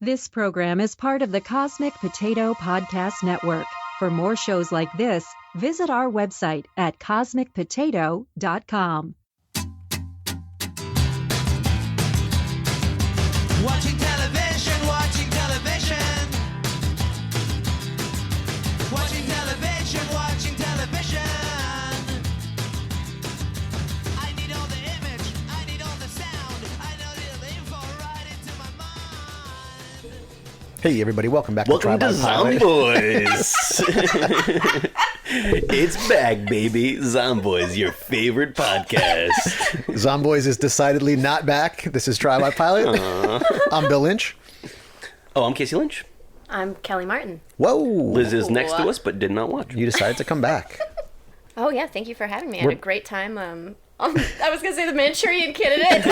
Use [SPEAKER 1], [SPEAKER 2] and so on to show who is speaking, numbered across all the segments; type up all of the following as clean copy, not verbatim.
[SPEAKER 1] This program is part of the Cosmic Potato Podcast Network. For more shows like this, visit our website at cosmicpotato.com.
[SPEAKER 2] Watching television, watching television. Watching television, watching television. I need all the image, I need all the sound. I know the info right into my mind.
[SPEAKER 3] Hey everybody, welcome back
[SPEAKER 4] Welcome to
[SPEAKER 3] to
[SPEAKER 4] Zomboys. It's back, baby. Zomboys, your favorite podcast.
[SPEAKER 3] Zomboys is decidedly not back. This is Try by Pilot. I'm Bill Lynch.
[SPEAKER 4] Oh, I'm Casey Lynch.
[SPEAKER 5] I'm Kelly Martin.
[SPEAKER 3] Whoa.
[SPEAKER 4] Liz is next to us, but did not watch.
[SPEAKER 3] You decided to come back.
[SPEAKER 5] Oh yeah, thank you for having me. I had a great time. I was gonna say the Manchurian Candidate,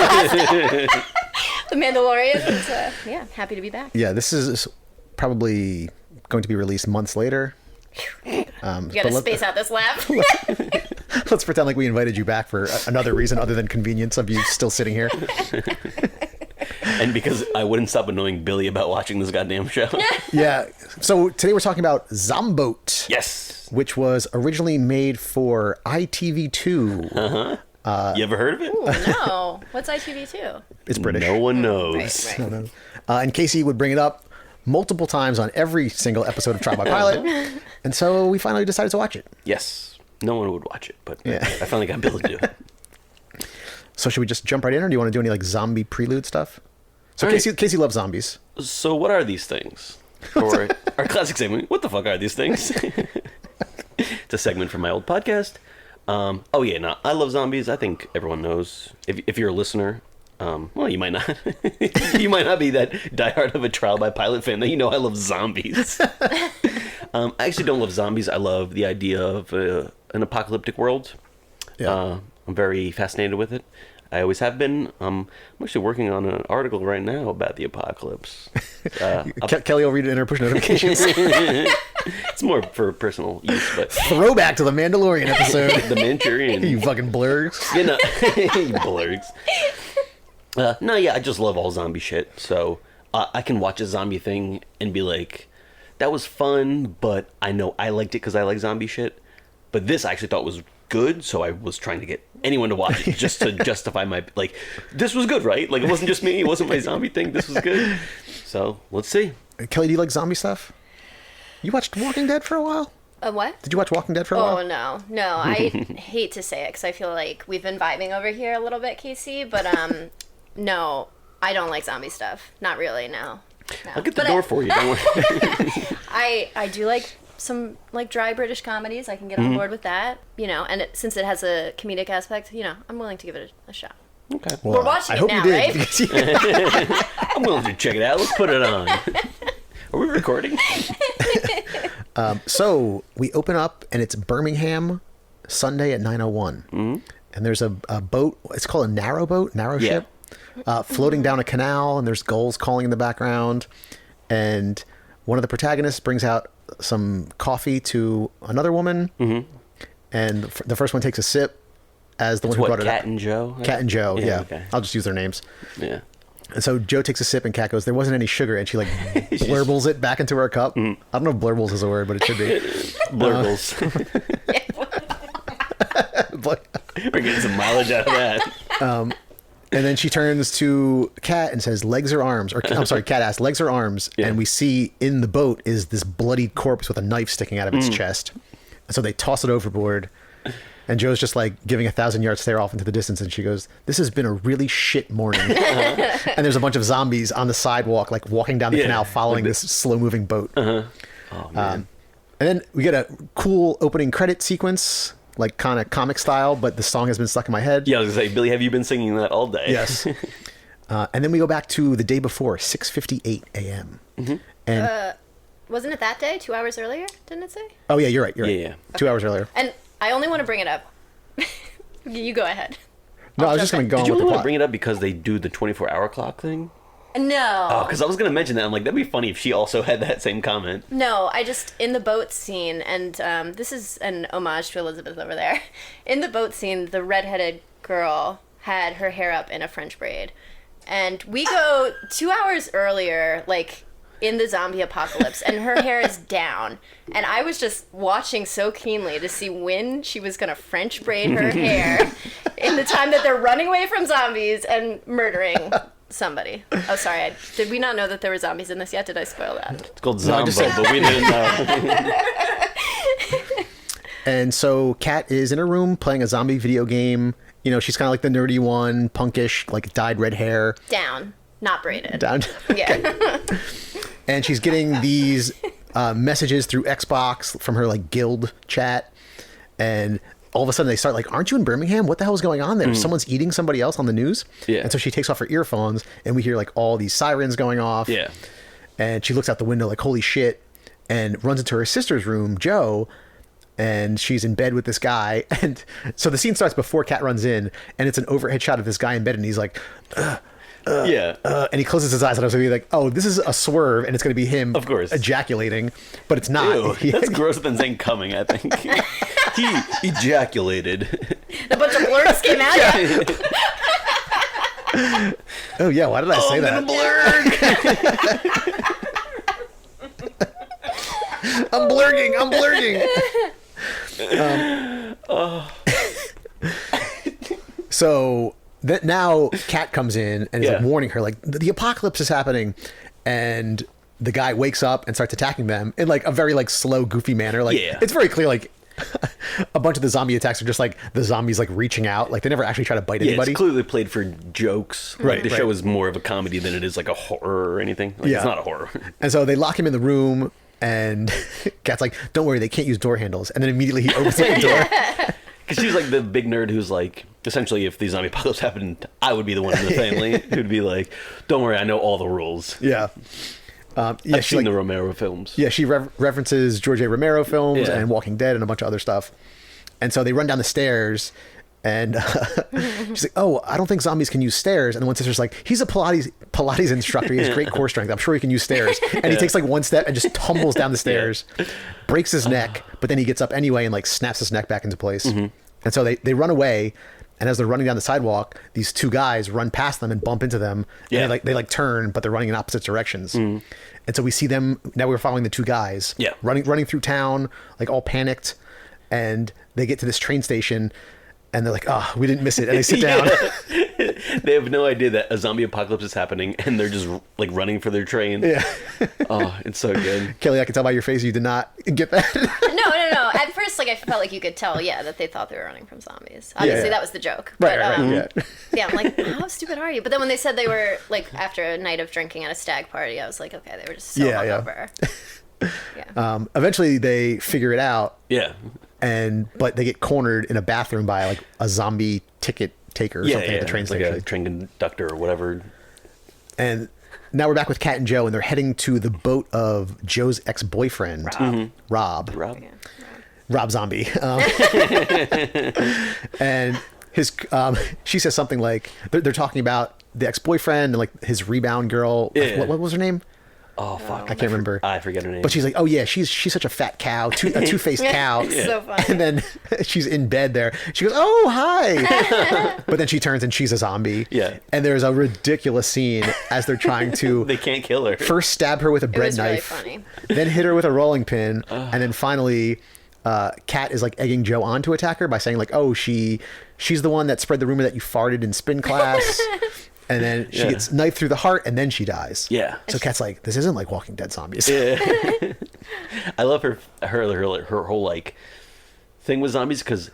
[SPEAKER 5] the Mandalorian. But, yeah, happy to be back.
[SPEAKER 3] Yeah, this is probably going to be released months later.
[SPEAKER 5] You gotta space out this laugh.
[SPEAKER 3] Let's pretend like we invited you back for another reason other than convenience of you still sitting here.
[SPEAKER 4] And because I wouldn't stop annoying Billy about watching this goddamn show.
[SPEAKER 3] Yeah. So today we're talking about Zomboat.
[SPEAKER 4] Yes.
[SPEAKER 3] Which was originally made for ITV2.
[SPEAKER 4] Uh-huh. You ever heard of it?
[SPEAKER 5] Ooh, no. What's ITV2?
[SPEAKER 3] It's British.
[SPEAKER 4] No one knows.
[SPEAKER 5] Right.
[SPEAKER 3] No. And Casey would bring it up multiple times on every single episode of Try by Pilot. And so we finally decided to watch it.
[SPEAKER 4] Yes. No one would watch it, but
[SPEAKER 3] Yeah.
[SPEAKER 4] I finally got Billy to do it.
[SPEAKER 3] So should we just jump right in, or do you want to do any like zombie prelude stuff? So
[SPEAKER 4] All right.
[SPEAKER 3] Casey loves zombies.
[SPEAKER 4] So what are these things? For our classic segment, what the fuck are these things? It's a segment from my old podcast. I love zombies. I think everyone knows. If you're a listener, well, you might not. You might not be that diehard of a Trial by Pilot fan that you know I love zombies. I actually don't love zombies. I love the idea of an apocalyptic world.
[SPEAKER 3] Yeah.
[SPEAKER 4] I'm very fascinated with it. I always have been. I'm actually working on an article right now about the apocalypse.
[SPEAKER 3] Kelly will read it in her push notifications.
[SPEAKER 4] It's more for personal use, but
[SPEAKER 3] Throwback to the Mandalorian episode.
[SPEAKER 4] the Manchurian.
[SPEAKER 3] You fucking blurgs.
[SPEAKER 4] You know, you blurgs. I just love all zombie shit. So I can watch a zombie thing and be like, that was fun, but I know I liked it because I like zombie shit. But this I actually thought was good, so I was trying to get anyone to watch it just to justify my, like, this was good, right? Like, it wasn't just me. It wasn't my zombie thing. This was good. So let's see.
[SPEAKER 3] Kelly, do you like zombie stuff? You watched Walking Dead for a while?
[SPEAKER 5] What?
[SPEAKER 3] Did you watch Walking Dead for a while?
[SPEAKER 5] Oh no. I hate to say it because I feel like we've been vibing over here a little bit, Casey. But no, I don't like zombie stuff. Not really. No.
[SPEAKER 4] I'll get the door for you. Don't worry.
[SPEAKER 5] I do like some like dry British comedies. I can get on board with that, and since it has a comedic aspect, I'm willing to give it a shot.
[SPEAKER 4] Okay.
[SPEAKER 3] Well,
[SPEAKER 5] We're watching
[SPEAKER 3] I
[SPEAKER 5] it
[SPEAKER 3] hope
[SPEAKER 5] now,
[SPEAKER 3] you did.
[SPEAKER 5] right?
[SPEAKER 4] I'm willing to check it out. Let's put it on. Are we recording?
[SPEAKER 3] So we open up and it's Birmingham, Sunday at 9:01. And there's a boat. It's called a narrow ship, floating down a canal, and there's gulls calling in the background. And one of the protagonists brings out some coffee to another woman, and the first one takes a sip as the one who brought it up.
[SPEAKER 4] Cat and Joe?
[SPEAKER 3] Cat and Joe, yeah.
[SPEAKER 4] Okay.
[SPEAKER 3] I'll just use their names.
[SPEAKER 4] Yeah.
[SPEAKER 3] And so Joe takes a sip, and Kat goes, "There wasn't any sugar," and she like blurbles it back into her cup. I don't know if blurbles is a word, but it should be.
[SPEAKER 4] Blurbles. We're getting some mileage out of that.
[SPEAKER 3] And then she turns to Kat and says, "Legs or arms?" Or I'm sorry, Kat asks, "Legs or arms?"
[SPEAKER 4] Yeah.
[SPEAKER 3] And we see in the boat is this bloodied corpse with a knife sticking out of its chest. And so they toss it overboard. And Joe's just like giving a 1,000-yard stare off into the distance, and she goes, "This has been a really shit morning." And there's a bunch of zombies on the sidewalk, like walking down the canal, following
[SPEAKER 4] like
[SPEAKER 3] this slow-moving boat.
[SPEAKER 4] Oh, man.
[SPEAKER 3] And then we get a cool opening credit sequence, like kind of comic style, but the song has been stuck in my head.
[SPEAKER 4] Yeah, I was going to say, Billy, have you been singing that all day?
[SPEAKER 3] Yes. And then we go back to the day before, 6:58 a.m. And
[SPEAKER 5] Wasn't it that day? 2 hours earlier? Didn't it say?
[SPEAKER 3] oh yeah, you're right.
[SPEAKER 4] Yeah.
[SPEAKER 3] 2 hours earlier.
[SPEAKER 5] And I only want to bring it up. You go ahead.
[SPEAKER 3] No, I was just going to go on
[SPEAKER 4] Did you
[SPEAKER 3] with
[SPEAKER 4] only
[SPEAKER 3] the
[SPEAKER 4] want to
[SPEAKER 3] plot.
[SPEAKER 4] bring it up because they do the 24-hour clock thing?
[SPEAKER 5] No.
[SPEAKER 4] Oh, because I was going to mention that. I'm like, that'd be funny if she also had that same comment.
[SPEAKER 5] No, I just, in the boat scene, and this is an homage to Elizabeth over there. In the boat scene, the redheaded girl had her hair up in a French braid. And we go 2 hours earlier, like, in the zombie apocalypse, and her hair is down. And I was just watching so keenly to see when she was going to French braid her hair in the time that they're running away from zombies and murdering somebody. Oh, sorry. Did we not know that there were zombies in this yet? Did I spoil that?
[SPEAKER 4] It's called Zomboat, but we didn't know.
[SPEAKER 3] And so Kat is in her room playing a zombie video game. You know, she's kind of like the nerdy one, punkish, like dyed red hair.
[SPEAKER 5] Down. Not braided.
[SPEAKER 3] Down.
[SPEAKER 5] Yeah.
[SPEAKER 3] And she's getting these messages through Xbox from her like guild chat. And all of a sudden they start like, aren't you in Birmingham? What the hell is going on there? Someone's eating somebody else on the news.
[SPEAKER 4] Yeah.
[SPEAKER 3] And so she takes off her earphones and we hear like all these sirens going off.
[SPEAKER 4] Yeah.
[SPEAKER 3] And she looks out the window like, holy shit, and runs into her sister's room, Joe. And she's in bed with this guy. And so the scene starts before Kat runs in, and it's an overhead shot of this guy in bed, and he's like,
[SPEAKER 4] Yeah.
[SPEAKER 3] and he closes his eyes, and I was going to be like, oh, this is a swerve, and it's going to be him
[SPEAKER 4] Of course.
[SPEAKER 3] ejaculating, but it's not.
[SPEAKER 4] Ew, that's grosser than saying coming, I think. He ejaculated.
[SPEAKER 5] A bunch of blurgs came at you.
[SPEAKER 3] Oh, yeah, why did I say that? I'm blurging. I'm blurging. So that now Kat comes in and is like
[SPEAKER 4] Yeah.
[SPEAKER 3] warning her, like, the apocalypse is happening. And the guy wakes up and starts attacking them in like a very like slow, goofy manner. Like,
[SPEAKER 4] Yeah.
[SPEAKER 3] it's very clear, like, a bunch of the zombie attacks are just like the zombies like reaching out. Like, they never actually try to bite
[SPEAKER 4] Yeah,
[SPEAKER 3] anybody.
[SPEAKER 4] it's clearly played for jokes.
[SPEAKER 3] Right,
[SPEAKER 4] Like, the
[SPEAKER 3] right.
[SPEAKER 4] show is more of a comedy than it is like a horror or anything. Like,
[SPEAKER 3] Yeah.
[SPEAKER 4] It's not a horror.
[SPEAKER 3] And so they lock him in the room, and Kat's like, don't worry, they can't use door handles. And then immediately he opens up the door.
[SPEAKER 4] Because she's like the big nerd who's like, essentially, if the zombie apocalypse happened, I would be the one in the family who'd be like, don't worry, I know all the rules.
[SPEAKER 3] Yeah. Yeah,
[SPEAKER 4] I've
[SPEAKER 3] she
[SPEAKER 4] seen
[SPEAKER 3] like,
[SPEAKER 4] the Romero films.
[SPEAKER 3] yeah, she references George A. Romero films
[SPEAKER 4] Yeah.
[SPEAKER 3] and Walking Dead and a bunch of other stuff. And so they run down the stairs, and she's like, oh, I don't think zombies can use stairs. And the one sister's like, he's a Pilates instructor. He has great core strength. I'm sure he can use stairs. And he takes like one step and just tumbles down the stairs, breaks his neck, but then he gets up anyway and like snaps his neck back into place. And so they run away. And as they're running down the sidewalk, these two guys run past them and bump into them.
[SPEAKER 4] Yeah.
[SPEAKER 3] And they turn, but they're running in opposite directions. And so we see them, now we're following the two guys.
[SPEAKER 4] Yeah.
[SPEAKER 3] Running through town, like all panicked. And they get to this train station, and they're like, oh, we didn't miss it. And they sit down.
[SPEAKER 4] They have no idea that a zombie apocalypse is happening, and they're just like running for their train.
[SPEAKER 3] Yeah.
[SPEAKER 4] Oh, it's so good.
[SPEAKER 3] Kelly, I can tell by your face you did not get that.
[SPEAKER 5] No. At first, like, I felt like you could tell, that they thought they were running from zombies. Obviously,
[SPEAKER 3] yeah.
[SPEAKER 5] that was the joke.
[SPEAKER 3] Right,
[SPEAKER 5] But,
[SPEAKER 3] yeah.
[SPEAKER 5] yeah, I'm like, how stupid are you? But then when they said they were, like, after a night of drinking at a stag party, I was like, okay, they were just so
[SPEAKER 3] Yeah, yeah.
[SPEAKER 5] hungover. Yeah.
[SPEAKER 3] Eventually, they figure it out,
[SPEAKER 4] Yeah.
[SPEAKER 3] but they get cornered in a bathroom by like a zombie ticket taker or something at the train
[SPEAKER 4] It's
[SPEAKER 3] station.
[SPEAKER 4] like a train conductor or whatever.
[SPEAKER 3] And now we're back with Kat and Joe, and they're heading to the boat of Joe's ex-boyfriend, Rob. Rob Zombie. And she says something like, they're talking about the ex-boyfriend and like his rebound girl.
[SPEAKER 4] Yeah.
[SPEAKER 3] What was her name?
[SPEAKER 4] Oh, fuck.
[SPEAKER 3] I can't remember.
[SPEAKER 4] I forget her name.
[SPEAKER 3] But she's like, oh yeah, she's such a fat cow, a two-faced cow.
[SPEAKER 5] So funny.
[SPEAKER 3] And then she's in bed there. She goes, oh, hi. But then she turns and she's a zombie.
[SPEAKER 4] Yeah.
[SPEAKER 3] And there's a ridiculous scene as they're trying to
[SPEAKER 4] They can't kill her.
[SPEAKER 3] first stab her with a bread
[SPEAKER 5] was really
[SPEAKER 3] knife,
[SPEAKER 5] funny.
[SPEAKER 3] then hit her with a rolling pin, and then finally Kat is like egging Joe on to attack her by saying like, oh, she's the one that spread the rumor that you farted in spin class. And then she gets knifed through the heart, and then she dies.
[SPEAKER 4] Yeah.
[SPEAKER 3] So Kat's like, this isn't like Walking Dead zombies.
[SPEAKER 4] I love her whole like thing with zombies, because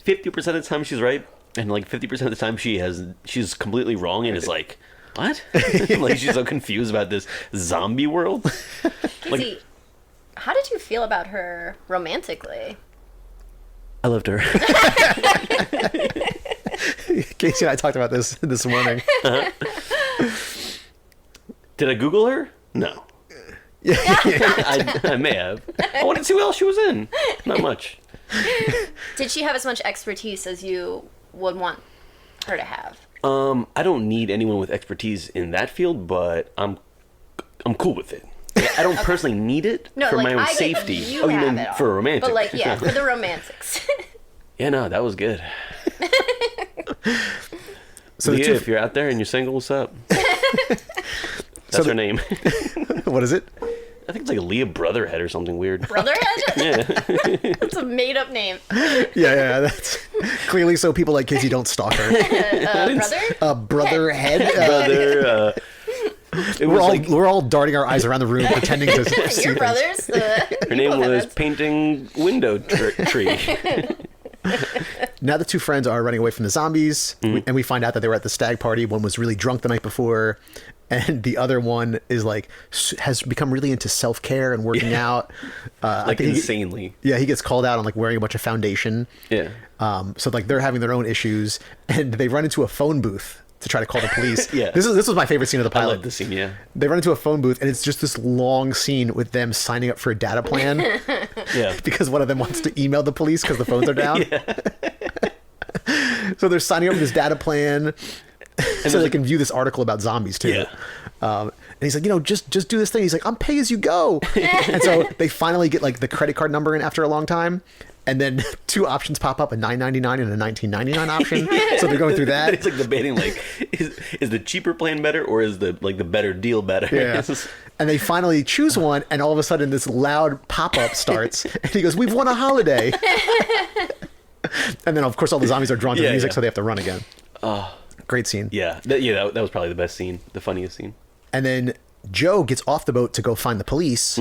[SPEAKER 4] 50% of the time she's right, and like 50% of the time she's completely wrong and is like, what? Like, she's so confused about this zombie world. Like,
[SPEAKER 5] Casey, how did you feel about her romantically?
[SPEAKER 4] I loved her.
[SPEAKER 3] Casey and I talked about this morning.
[SPEAKER 4] Did I Google her? No. I may have. I wanted to see what else she was in. Not much.
[SPEAKER 5] Did she have as much expertise as you would want her to have?
[SPEAKER 4] I don't need anyone with expertise in that field, but I'm cool with it. Like, I don't personally need it
[SPEAKER 5] No,
[SPEAKER 4] for
[SPEAKER 5] like,
[SPEAKER 4] my own
[SPEAKER 5] I get
[SPEAKER 4] safety.
[SPEAKER 5] you
[SPEAKER 4] You
[SPEAKER 5] have
[SPEAKER 4] mean
[SPEAKER 5] it all.
[SPEAKER 4] for a romantic?
[SPEAKER 5] But like, yeah, for the romantics.
[SPEAKER 4] Yeah, no, that was good.
[SPEAKER 3] So
[SPEAKER 4] Leah, if you're out there and you're single, what's up? That's her name.
[SPEAKER 3] What is it?
[SPEAKER 4] I think it's like a Leah Brotherhead or something weird.
[SPEAKER 5] Brotherhead?
[SPEAKER 4] Yeah.
[SPEAKER 5] That's a made-up name.
[SPEAKER 3] Yeah, that's clearly so people like Casey don't stalk her.
[SPEAKER 5] Brother?
[SPEAKER 3] Brotherhead.
[SPEAKER 4] Brother.
[SPEAKER 3] We're all darting our eyes around the room, pretending to see
[SPEAKER 5] Your
[SPEAKER 3] things.
[SPEAKER 5] brothers?
[SPEAKER 4] Her name was Painting Window Tree.
[SPEAKER 3] Now the two friends are running away from the zombies, and we find out that they were at the stag party. One was really drunk the night before, and the other one is like has become really into self-care and working out.
[SPEAKER 4] Like insanely.
[SPEAKER 3] He gets called out on like wearing a bunch of foundation.
[SPEAKER 4] Yeah.
[SPEAKER 3] So like they're having their own issues, and they run into a phone booth to try to call the police.
[SPEAKER 4] Yeah.
[SPEAKER 3] This was my favorite scene of the pilot.
[SPEAKER 4] I love this scene, yeah.
[SPEAKER 3] They run into a phone booth, and it's just this long scene with them signing up for a data plan.
[SPEAKER 4] Yeah.
[SPEAKER 3] Because one of them wants to email the police because the phones are down. So they're signing up for this data plan so they can view this article about zombies too.
[SPEAKER 4] Yeah.
[SPEAKER 3] And he's like, just do this thing. He's like, I'm pay as you go. And so they finally get like the credit card number in after a long time. And then two options pop up, a $9.99 and a $19.99 option. So they're going through that.
[SPEAKER 4] It's like debating, like, is the cheaper plan better or is the better deal better?
[SPEAKER 3] Yeah. And they finally choose one, and all of a sudden this loud pop-up starts. And he goes, "We've won a holiday." And then, of course, all the zombies are drawn to the music, so they have to run again. Great scene.
[SPEAKER 4] Yeah. That was probably the best scene, the funniest scene.
[SPEAKER 3] And then Joe gets off the boat to go find the police,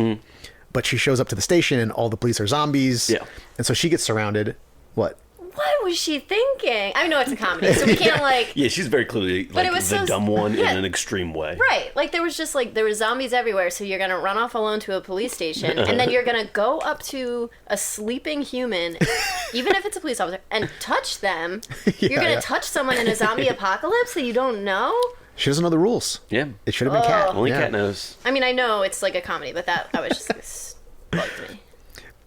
[SPEAKER 3] but she shows up to the station, and all the police are zombies.
[SPEAKER 4] Yeah.
[SPEAKER 3] And so she gets surrounded. What?
[SPEAKER 5] What was she thinking? I know it's a comedy, so we can't like...
[SPEAKER 4] Yeah, she's very clearly
[SPEAKER 5] But
[SPEAKER 4] like
[SPEAKER 5] it was
[SPEAKER 4] the
[SPEAKER 5] so-
[SPEAKER 4] dumb one
[SPEAKER 5] yeah.
[SPEAKER 4] in an extreme way.
[SPEAKER 5] Right. Like, there was just, like, there were zombies everywhere, so you're gonna run off alone to a police station, and then you're gonna go up to a sleeping human, even if it's a police officer, and touch them. You're gonna touch someone in a zombie apocalypse that you don't know?
[SPEAKER 3] She doesn't know the rules.
[SPEAKER 4] Yeah.
[SPEAKER 3] It should have been Cat.
[SPEAKER 4] Only
[SPEAKER 3] Yeah.
[SPEAKER 4] Cat knows.
[SPEAKER 5] I mean, I know it's like a comedy, but that was just bugged me.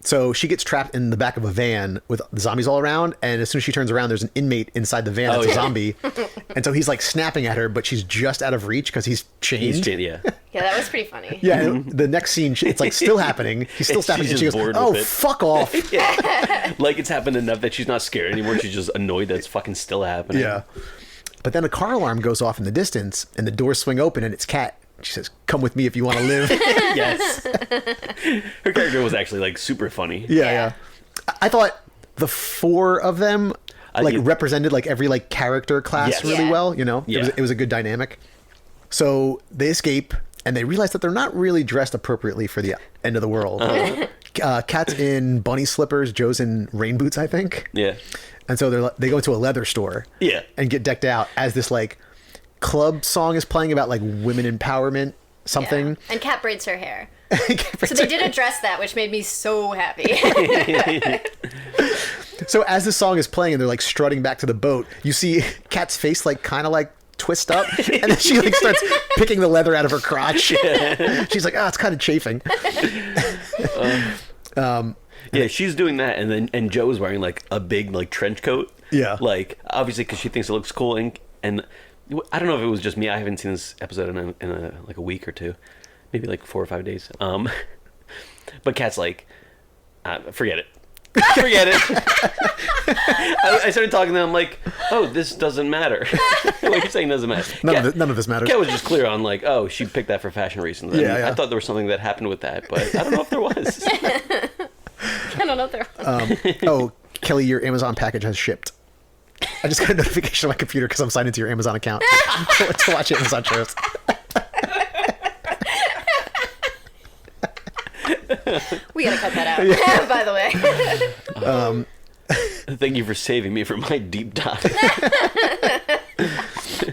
[SPEAKER 3] So she gets trapped in the back of a van with the zombies all around, and as soon as she turns around, there's an inmate inside the van that's a zombie. And so he's like snapping at her, but she's just out of reach because he's chained.
[SPEAKER 4] Yeah.
[SPEAKER 5] Yeah, that was pretty funny.
[SPEAKER 3] Yeah, and the next scene, it's like still happening. He's still snapping,
[SPEAKER 4] She's
[SPEAKER 3] and she
[SPEAKER 4] just
[SPEAKER 3] goes,
[SPEAKER 4] bored
[SPEAKER 3] "Oh,
[SPEAKER 4] with it."
[SPEAKER 3] fuck off."
[SPEAKER 4] Like it's happened enough that she's not scared anymore. She's just annoyed that it's fucking still happening.
[SPEAKER 3] Yeah. But then a car alarm goes off in the distance, and the doors swing open, and it's Kat. She says, "Come with me if you want to live."
[SPEAKER 4] Yes. Her character was actually like super funny.
[SPEAKER 3] Yeah. I thought the four of them like represented like every like character class
[SPEAKER 4] Yes.
[SPEAKER 3] really
[SPEAKER 5] Yeah.
[SPEAKER 3] well. You know,
[SPEAKER 4] Yeah.
[SPEAKER 3] it was a good dynamic. So they escape, and they realize that they're not really dressed appropriately for the end of the world. Kat's in bunny slippers, Joe's in rain boots, I think.
[SPEAKER 4] Yeah.
[SPEAKER 3] And so they go to a leather store.
[SPEAKER 4] Yeah.
[SPEAKER 3] And get decked out as this like club song is playing about like women empowerment something.
[SPEAKER 5] Yeah. And Kat braids her hair. So they did address that, which made me so happy.
[SPEAKER 3] So as this song is playing and they're like strutting back to the boat, you see Kat's face like kind of like twist up, and then she like starts picking the leather out of her crotch. She's like, "Oh, it's kind of chafing."
[SPEAKER 4] Yeah, she's doing that, and Joe's wearing like a big like trench coat.
[SPEAKER 3] Yeah.
[SPEAKER 4] Like obviously because she thinks it looks cool, and I don't know if it was just me. I haven't seen this episode in like a week or two, maybe like 4 or 5 days. But Kat's like, forget it. Forget it. I started talking to them. I'm like, "Oh, this doesn't matter." What you're saying doesn't matter.
[SPEAKER 3] None of this matters.
[SPEAKER 4] Kat was just clear on like, "Oh, she picked that for fashion reasons." And
[SPEAKER 3] Yeah.
[SPEAKER 4] I thought there was something that happened with that, but I don't know if there was.
[SPEAKER 5] I don't know if they're...
[SPEAKER 3] Oh, Kelly, your Amazon package has shipped. I just got a notification on my computer because I'm signed into your Amazon account to watch Amazon shows.
[SPEAKER 5] We gotta cut that out, by the way.
[SPEAKER 4] Thank you for saving me from my deep dive.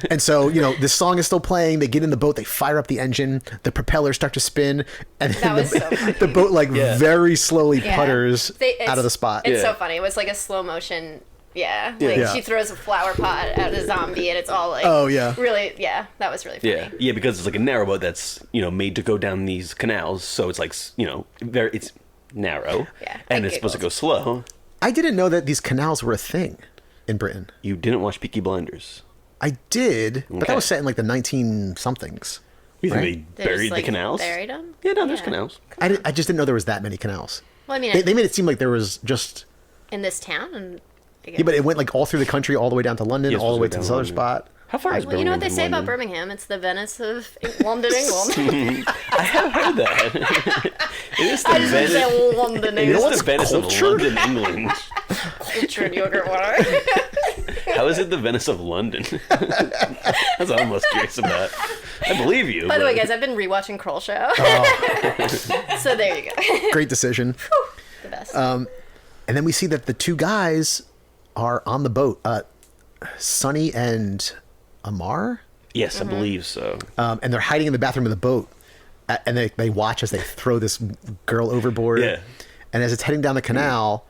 [SPEAKER 3] And so, you know, this song is still playing. They get in the boat. They fire up the engine. The propellers start to spin. And then
[SPEAKER 5] That was so funny.
[SPEAKER 3] the boat, like,
[SPEAKER 4] Yeah.
[SPEAKER 3] very slowly
[SPEAKER 5] Yeah.
[SPEAKER 3] putters
[SPEAKER 5] It's-
[SPEAKER 3] out of the spot.
[SPEAKER 5] It's
[SPEAKER 4] Yeah.
[SPEAKER 5] so funny. It was like a slow motion. Yeah. Like
[SPEAKER 3] Yeah.
[SPEAKER 5] she throws a flower pot at a zombie, and it's all like...
[SPEAKER 3] Oh, yeah.
[SPEAKER 5] Really, yeah. That was really funny.
[SPEAKER 4] Yeah, because it's like a narrowboat that's made to go down these canals, so it's like it's narrow,
[SPEAKER 5] Yeah,
[SPEAKER 4] and
[SPEAKER 5] I
[SPEAKER 4] it's supposed to go
[SPEAKER 5] giggled.
[SPEAKER 4] slow.
[SPEAKER 3] I didn't know that these canals were a thing in Britain.
[SPEAKER 4] You didn't watch Peaky Blinders.
[SPEAKER 3] I did, but
[SPEAKER 4] Okay.
[SPEAKER 3] that was set in, like, the 19-somethings.
[SPEAKER 4] You think
[SPEAKER 3] Right.
[SPEAKER 4] they
[SPEAKER 5] They just,
[SPEAKER 4] buried
[SPEAKER 5] like,
[SPEAKER 4] the canals?
[SPEAKER 5] buried 'em?
[SPEAKER 4] Yeah, no, there's
[SPEAKER 5] Yeah.
[SPEAKER 4] canals.
[SPEAKER 3] I just didn't know there was that many canals.
[SPEAKER 5] Well, I mean,
[SPEAKER 3] They made it seem like there was just...
[SPEAKER 5] in this town, and I guess.
[SPEAKER 3] Yeah, but it went, like, all through the country, all the way down to London,
[SPEAKER 4] Yeah, it's
[SPEAKER 3] all the way
[SPEAKER 4] supposed
[SPEAKER 3] to
[SPEAKER 4] to
[SPEAKER 3] this
[SPEAKER 4] be
[SPEAKER 3] other
[SPEAKER 4] down
[SPEAKER 3] spot.
[SPEAKER 4] How far is
[SPEAKER 5] Well, you know what they
[SPEAKER 4] Birmingham
[SPEAKER 5] say
[SPEAKER 4] from
[SPEAKER 5] about
[SPEAKER 4] London?
[SPEAKER 5] Birmingham? It's the Venice of London, England.
[SPEAKER 4] I have heard that. It is the
[SPEAKER 5] I just
[SPEAKER 4] Venice.
[SPEAKER 5] say London,
[SPEAKER 4] It is
[SPEAKER 5] England.
[SPEAKER 4] the Venice of London, England.
[SPEAKER 5] Cultured yogurt water.
[SPEAKER 4] How is it the Venice of London? That's what I'm most curious about. I believe you.
[SPEAKER 5] By the way,
[SPEAKER 4] but-
[SPEAKER 5] guys, I've been rewatching Kroll Show. So there you go.
[SPEAKER 3] Great decision.
[SPEAKER 5] The best.
[SPEAKER 3] And then we see that the two guys are on the boat. Sonny and Amar.
[SPEAKER 4] Yes, I believe so.
[SPEAKER 3] And they're hiding in the bathroom of the boat. And they watch as they throw this girl overboard.
[SPEAKER 4] Yeah.
[SPEAKER 3] And as it's heading down the canal,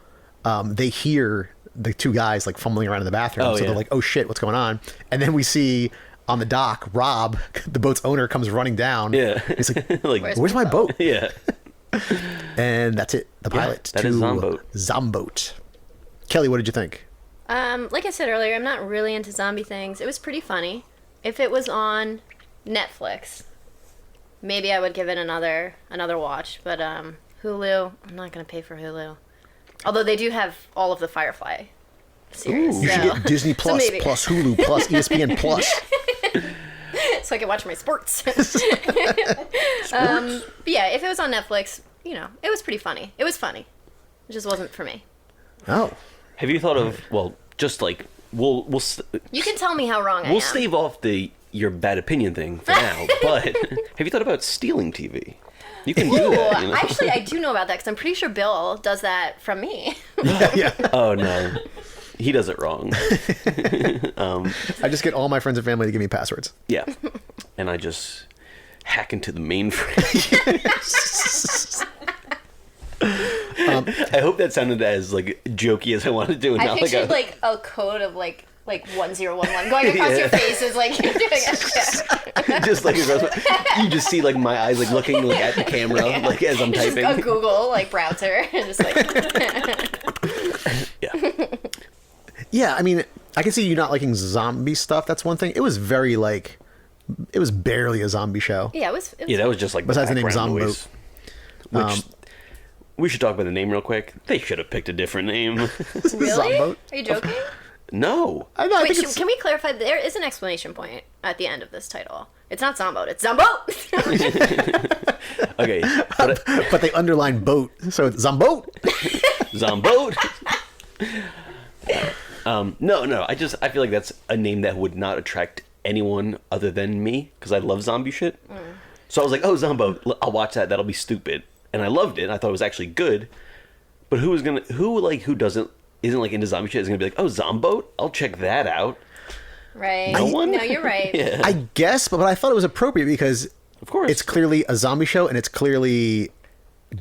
[SPEAKER 3] they hear the two guys like fumbling around in the bathroom.
[SPEAKER 4] Oh,
[SPEAKER 3] so
[SPEAKER 4] yeah.
[SPEAKER 3] they're like, oh shit, what's going on? And then we see on the dock, Rob, the boat's owner, comes running down.
[SPEAKER 4] Yeah.
[SPEAKER 3] He's like,
[SPEAKER 4] Like,
[SPEAKER 3] where's my boat?
[SPEAKER 4] yeah.
[SPEAKER 3] And that's it. The pilot
[SPEAKER 4] that
[SPEAKER 3] to
[SPEAKER 4] is Zomboat.
[SPEAKER 3] Zomboat. Kelly, what did you think?
[SPEAKER 5] Like I said earlier, I'm not really into zombie things. It was pretty funny. If it was on Netflix, maybe I would give it another watch. But Hulu, I'm not gonna pay for Hulu. Although they do have all of the Firefly series.
[SPEAKER 3] You should
[SPEAKER 5] so-
[SPEAKER 3] get Disney
[SPEAKER 5] so
[SPEAKER 3] Plus,
[SPEAKER 5] maybe.
[SPEAKER 3] plus Hulu, plus ESPN Plus.
[SPEAKER 5] So I can watch my sports. But yeah, if it was on Netflix, it was pretty funny. It was funny. It just wasn't for me.
[SPEAKER 3] Oh.
[SPEAKER 4] Have you thought of, well, just like, we'll
[SPEAKER 5] You can tell me how wrong I am.
[SPEAKER 4] we'll stave off your bad opinion thing for now, but have you thought about stealing TV? You can do that. You know?
[SPEAKER 5] Actually, I do know about that because I'm pretty sure Bill does that from me.
[SPEAKER 3] Yeah.
[SPEAKER 4] Oh, no. He does it wrong.
[SPEAKER 3] I just get all my friends and family to give me passwords.
[SPEAKER 4] Yeah. And I just hack into the mainframe. I hope that sounded as like jokey as I wanted to. And
[SPEAKER 5] I
[SPEAKER 4] not
[SPEAKER 5] pictured
[SPEAKER 4] like
[SPEAKER 5] like a code of like 1011 going across
[SPEAKER 4] Yeah.
[SPEAKER 5] your faces like you're doing it.
[SPEAKER 4] just like you just see like my eyes like looking like at the camera like as I'm
[SPEAKER 5] It's just
[SPEAKER 4] typing.
[SPEAKER 5] a Google like browser and just like
[SPEAKER 4] Yeah.
[SPEAKER 3] Yeah, I mean, I can see you not liking zombie stuff. That's one thing. It was very like, it was barely a zombie show.
[SPEAKER 5] yeah, it was
[SPEAKER 4] Yeah, that was just like
[SPEAKER 3] Besides the name
[SPEAKER 4] background
[SPEAKER 3] Zomboat.
[SPEAKER 4] noise. Which we should talk about the name real quick. They should have picked a different name.
[SPEAKER 5] really?
[SPEAKER 3] Zomboat.
[SPEAKER 5] Are you joking?
[SPEAKER 4] No.
[SPEAKER 3] I know. I
[SPEAKER 5] Wait,
[SPEAKER 3] think it's,
[SPEAKER 5] can we clarify? There is an explanation point at the end of this title. It's not Zomboat. It's Zomboat.
[SPEAKER 4] Okay.
[SPEAKER 3] but they underline boat, so it's Zomboat.
[SPEAKER 4] Zomboat. No. I feel like that's a name that would not attract anyone other than me because I love zombie shit. So I was like, oh, Zomboat, I'll watch that. That'll be stupid. And I loved it. I thought it was actually good. But who isn't like into zombie shit is gonna be like, oh, Zomboat? I'll check that out.
[SPEAKER 5] Right.
[SPEAKER 4] No one?
[SPEAKER 5] No, you're right.
[SPEAKER 4] Yeah.
[SPEAKER 3] I guess, but I thought it was appropriate because
[SPEAKER 4] Of course.
[SPEAKER 3] it's clearly a zombie show and it's clearly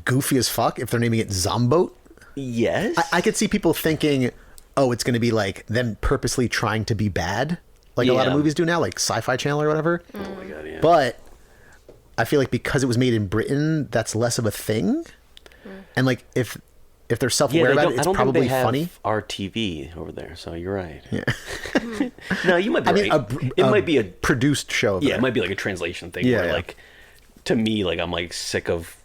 [SPEAKER 3] goofy as fuck if they're naming it Zomboat.
[SPEAKER 4] Yes.
[SPEAKER 3] I could see people thinking, oh, it's going to be like them purposely trying to be bad, like a lot of
[SPEAKER 4] Yeah.
[SPEAKER 3] movies do now, like Sci-Fi Channel or whatever.
[SPEAKER 4] Oh my god, yeah.
[SPEAKER 3] But I feel like because it was made in Britain, that's less of a thing. And like if they're self-aware about it, it's probably funny.
[SPEAKER 4] Our TV over there, so you're right.
[SPEAKER 3] Yeah.
[SPEAKER 4] No, you might be
[SPEAKER 3] I mean,
[SPEAKER 4] right. It might be a
[SPEAKER 3] produced show.
[SPEAKER 4] it might be like a translation thing.
[SPEAKER 3] Yeah,
[SPEAKER 4] where
[SPEAKER 3] yeah.
[SPEAKER 4] like to me, like I'm like sick of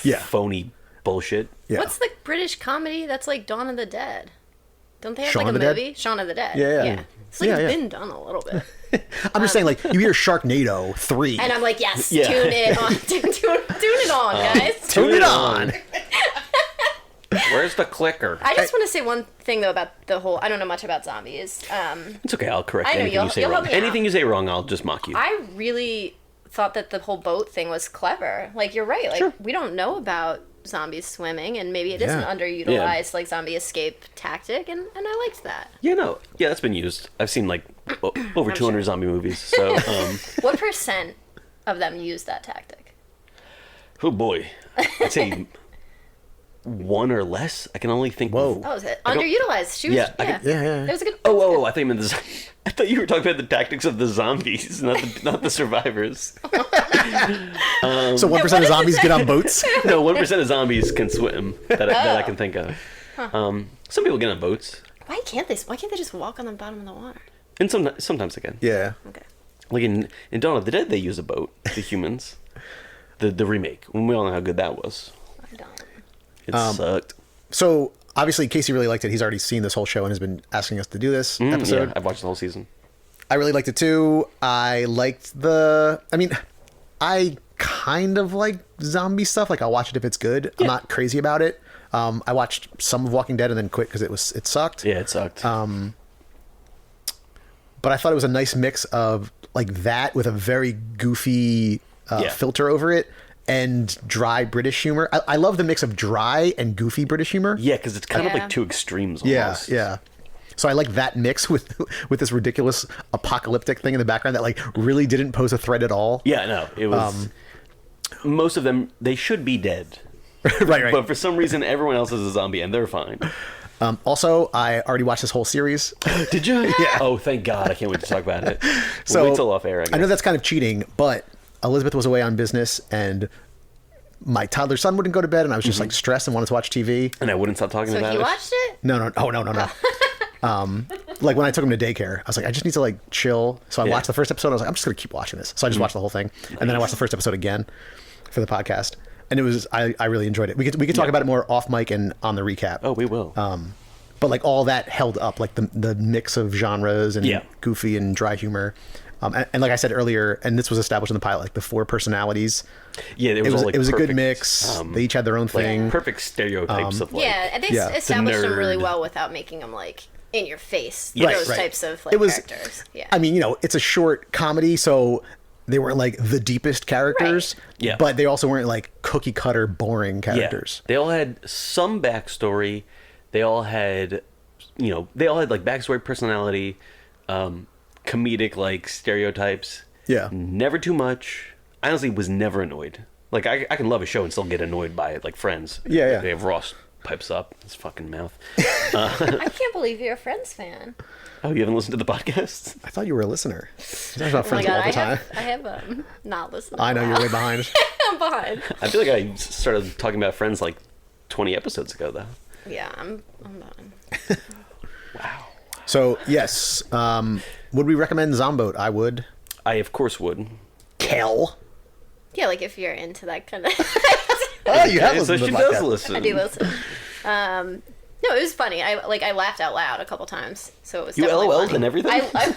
[SPEAKER 3] Yeah.
[SPEAKER 4] phony bullshit.
[SPEAKER 3] Yeah.
[SPEAKER 5] What's the British comedy that's like Dawn of the Dead? Don't they have
[SPEAKER 3] Shaun
[SPEAKER 5] like
[SPEAKER 3] of
[SPEAKER 5] a
[SPEAKER 3] the Dead?
[SPEAKER 5] movie? Shaun of the Dead.
[SPEAKER 3] Yeah, yeah.
[SPEAKER 5] It's like
[SPEAKER 3] Yeah,
[SPEAKER 5] it's
[SPEAKER 3] yeah.
[SPEAKER 5] been done a little bit.
[SPEAKER 3] I'm just saying, like, you hear Sharknado 3.
[SPEAKER 5] And I'm like, yes,
[SPEAKER 4] Yeah.
[SPEAKER 5] tune it on. Tune it on, guys.
[SPEAKER 3] Tune it on.
[SPEAKER 4] Where's the clicker?
[SPEAKER 5] I just want to say one thing though about the whole. I don't know much about zombies.
[SPEAKER 4] It's okay. I'll correct
[SPEAKER 5] I know,
[SPEAKER 4] anything
[SPEAKER 5] you'll-
[SPEAKER 4] you say
[SPEAKER 5] you'll
[SPEAKER 4] wrong.
[SPEAKER 5] help me out.
[SPEAKER 4] Anything you say wrong, I'll just mock you.
[SPEAKER 5] I really thought that the whole boat thing was clever. Like you're right. Like we don't know about zombies swimming, and maybe it is an
[SPEAKER 3] Yeah.
[SPEAKER 5] underutilized like zombie escape tactic, and I liked that.
[SPEAKER 4] Yeah, that's been used. I've seen like over 200 zombie movies. So,
[SPEAKER 5] What percent of them use that tactic?
[SPEAKER 4] oh boy, I'd say one or less. I can only think.
[SPEAKER 3] Whoa.
[SPEAKER 5] Oh, is it
[SPEAKER 4] don't-
[SPEAKER 5] underutilized? She was,
[SPEAKER 4] Yeah, I
[SPEAKER 5] yeah.
[SPEAKER 4] can-
[SPEAKER 3] Yeah.
[SPEAKER 5] It was a good.
[SPEAKER 4] Oh, I thought you meant the. I thought you were talking about the tactics of the zombies, not the survivors.
[SPEAKER 3] So 1%
[SPEAKER 5] what
[SPEAKER 3] of
[SPEAKER 5] does it
[SPEAKER 3] zombies
[SPEAKER 5] say?
[SPEAKER 3] get on boats?
[SPEAKER 4] No, 1% of zombies can swim that I can think of. Some people get on boats,
[SPEAKER 5] Why can't they? Why can't they just walk on the bottom of the water?
[SPEAKER 4] and sometimes they can.
[SPEAKER 3] Yeah.
[SPEAKER 5] Okay.
[SPEAKER 4] Like in Dawn of the Dead, they use a boat. The humans, the remake. When we all know how good that was.
[SPEAKER 5] I don't.
[SPEAKER 4] It sucked.
[SPEAKER 3] So obviously Casey really liked it. He's already seen this whole show and has been asking us to do this episode.
[SPEAKER 4] Yeah, I've watched the whole season.
[SPEAKER 3] I really liked it too. I liked the. I mean, I kind of like zombie stuff. Like I'll watch it if it's good. I'm not crazy about it. I watched some of Walking Dead and then quit because it sucked.
[SPEAKER 4] Yeah, it sucked.
[SPEAKER 3] But I thought it was a nice mix of like that with a very goofy filter over it and dry British humor. I love the mix of dry and goofy British humor.
[SPEAKER 4] Yeah, because it's kind of
[SPEAKER 5] Yeah.
[SPEAKER 4] like two extremes
[SPEAKER 3] Yeah,
[SPEAKER 4] almost.
[SPEAKER 3] yeah. So I like that mix with this ridiculous apocalyptic thing in the background that like really didn't pose a threat at all.
[SPEAKER 4] Yeah, no, it was. Most of them, they should be dead.
[SPEAKER 3] right.
[SPEAKER 4] But for some reason, everyone else is a zombie and they're fine.
[SPEAKER 3] Also, I already watched this whole series.
[SPEAKER 4] Did you? Yeah. Oh, thank God. I can't wait to talk about it.
[SPEAKER 3] So
[SPEAKER 4] Wait till off air, I guess.
[SPEAKER 3] I know that's kind of cheating, but Elizabeth was away on business and my toddler son wouldn't go to bed and I was just like stressed and wanted to watch TV.
[SPEAKER 4] And I wouldn't stop talking
[SPEAKER 5] So
[SPEAKER 4] about
[SPEAKER 5] he
[SPEAKER 4] it.
[SPEAKER 5] watched it?
[SPEAKER 3] No. Oh, no. Like when I took him to daycare, I was like, I just need to like chill. So I watched the first episode. I was like, I'm just going to keep watching this. So I just watched the whole thing. And then I watched the first episode again for the podcast. And it was, I really enjoyed it. We could talk about it more off mic and on the recap.
[SPEAKER 4] Oh, we will.
[SPEAKER 3] But like all that held up, like the mix of genres and goofy and dry humor. And like I said earlier, and this was established in the pilot, like the 4 personalities.
[SPEAKER 4] Yeah,
[SPEAKER 3] It was
[SPEAKER 4] all, like,
[SPEAKER 3] a good
[SPEAKER 4] perfect,
[SPEAKER 3] mix. They each had their own thing.
[SPEAKER 4] perfect stereotypes of like.
[SPEAKER 5] Yeah, they
[SPEAKER 3] yeah.
[SPEAKER 5] established them really
[SPEAKER 4] nerd.
[SPEAKER 5] well without making them like in your face.
[SPEAKER 3] Right,
[SPEAKER 5] Those
[SPEAKER 3] right.
[SPEAKER 5] types of like
[SPEAKER 3] It was-
[SPEAKER 5] characters. Yeah.
[SPEAKER 3] I mean, it's a short comedy, so they weren't like the deepest characters.
[SPEAKER 5] Right.
[SPEAKER 4] Yeah.
[SPEAKER 3] But they also weren't like cookie cutter boring characters.
[SPEAKER 4] They all had some backstory. They all had, like backstory, personality, comedic like stereotypes.
[SPEAKER 3] Yeah.
[SPEAKER 4] Never too much. I honestly was never annoyed. Like I can love a show and still get annoyed by it, like Friends.
[SPEAKER 3] Yeah.
[SPEAKER 4] They have Ross pipes up his fucking mouth.
[SPEAKER 5] I can't believe you're a Friends fan.
[SPEAKER 4] Oh, you haven't listened to the podcast?
[SPEAKER 3] I thought you were a listener. You talk about
[SPEAKER 5] Oh my
[SPEAKER 3] friends
[SPEAKER 5] god,
[SPEAKER 3] all the
[SPEAKER 5] I
[SPEAKER 3] time.
[SPEAKER 5] have not listened.
[SPEAKER 3] I know you're way behind.
[SPEAKER 5] I'm behind.
[SPEAKER 4] I feel like I started talking about Friends like 20 episodes ago, though.
[SPEAKER 5] Yeah, I'm behind.
[SPEAKER 3] So yes, would we recommend Zomboat? I would.
[SPEAKER 4] I of course would.
[SPEAKER 3] Kel.
[SPEAKER 5] Yeah, like if you're into that kind of.
[SPEAKER 3] Oh, you have
[SPEAKER 4] So
[SPEAKER 3] listened to
[SPEAKER 4] she
[SPEAKER 3] the
[SPEAKER 4] does
[SPEAKER 3] podcast.
[SPEAKER 4] listen.
[SPEAKER 5] I do listen. No, it was funny. I laughed out loud a couple times, so it was.
[SPEAKER 4] You
[SPEAKER 5] definitely
[SPEAKER 4] LOL'd
[SPEAKER 5] funny.
[SPEAKER 4] and everything?
[SPEAKER 5] I